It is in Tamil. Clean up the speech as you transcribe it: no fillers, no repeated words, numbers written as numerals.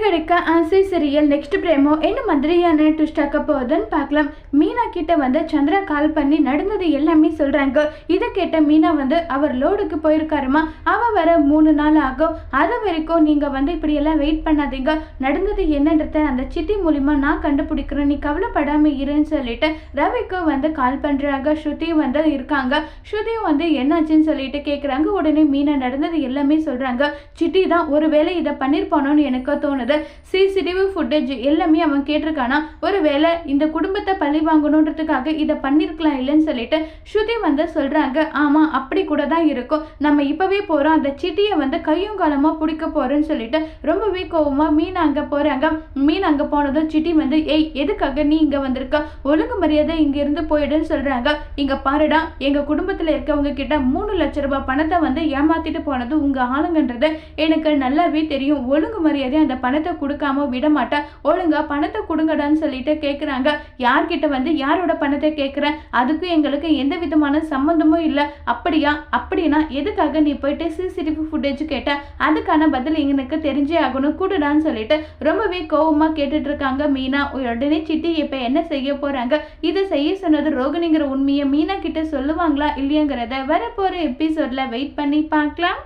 கிடைக்க ஆசை சீரியல் நெக்ஸ்ட் பிரேமோ என்ன மாதிரியான ட்விஸ்ட் ஆக்க போகுதுன்னு பார்க்கலாம். மீனா கிட்ட வந்து சந்திரா கால் பண்ணி நடந்தது எல்லாமே சொல்றாங்க. இதை கேட்ட மீனா வந்து அவர் லோடுக்கு போயிருக்காருமா, அவ வர 3 நாள் ஆகும். அது வரைக்கும் நீங்க வந்து இப்படி எல்லாம் வெயிட் பண்ணாதீங்க, நடந்தது என்னன்றத அந்த சிட்டி மூலியமா நான் கண்டுபிடிக்கிறேன், நீ கவலைப்படாம இருன்னு சொல்லிட்டு ரவிக்கு வந்து கால் பண்றாங்க. ஸ்ருதியும் வந்து இருக்காங்க. ஸ்ருதியும் வந்து என்னாச்சுன்னு சொல்லிட்டு கேட்குறாங்க. உடனே மீனா நடந்தது எல்லாமே சொல்றாங்க. சிட்டி தான் ஒருவேளை இதை பண்ணிருப்பானோன்னு எனக்கு தோணுது. சிசிடிவி ஃபுட்டேஜ் எல்லாமே அவன் கேட்டிருக்கானா, ஒருவேளை இந்த குடும்பத்தை பழி வாங்கணுன்றதுக்காக இதை பண்ணிருக்கலாம் இல்லைன்னு சொல்லிட்டு ஸ்ருதி வந்து சொல்றாங்க. ஆமா, அப்படி கூட தான் இருக்கும், நம்ம இப்பவே போறோம், அந்த சிட்டியை வந்து கையும் காலமா பிடிக்க போறேன்னு சொல்லிட்டு ரொம்பவே கோவமா மீனா அங்க போறாங்க. மீனா அங்க போனதும் சிட்டி வந்து ஏய் எதுக்காக நீ இங்க வந்திருக்க, ஒழுங்கு மரியாதை இங்க இருந்து போயிடுன்னு சொல்றாங்க. இங்க பாருடா, எங்க குடும்பத்துல இருக்கவங்க கிட்ட 3 லட்சம் ரூபாய் பணத்தை வந்து ஏமாத்திட்டு போனது உங்க ஆளுங்கன்றது எனக்கு நல்லாவே தெரியும். ஒழுங்கு மரியாதை அந்த பணத்தை கொடுக்காம விட மாட்டேன், ஒழுங்கா பணத்தை கொடுங்கடான்னு சொல்லிட்டு கேட்குறாங்க. யார்கிட்ட வந்து யாரோட பணத்தை கேட்குறேன், அதுக்கும் எங்களுக்கு எந்த விதமான சம்மந்தமும் இல்லை. அப்படியா, அப்படின்னா எதுக்காக நீ போயிட்டு சிசிடிவி ஃபுட்டேஜ் கேட்ட, அதுக்கான பதில் எனக்கு தெரிஞ்சே ஆகணும், கூடுடான்னு சொல்லிட்டு ரொம்பவே கோவமா கேட்டுட்டு இருக்காங்க மீனா. உடனே சிட்டி இப்ப என்ன செய்ய போறாங்க, இதை செய்ய சொன்னது ரோகிணிங்கிற உண்மையை மீனா கிட்ட சொல்லுவாங்களா இல்லையாங்கிறத வரப்போற எபிசோட்ல வெயிட் பண்ணி பார்க்கலாம்.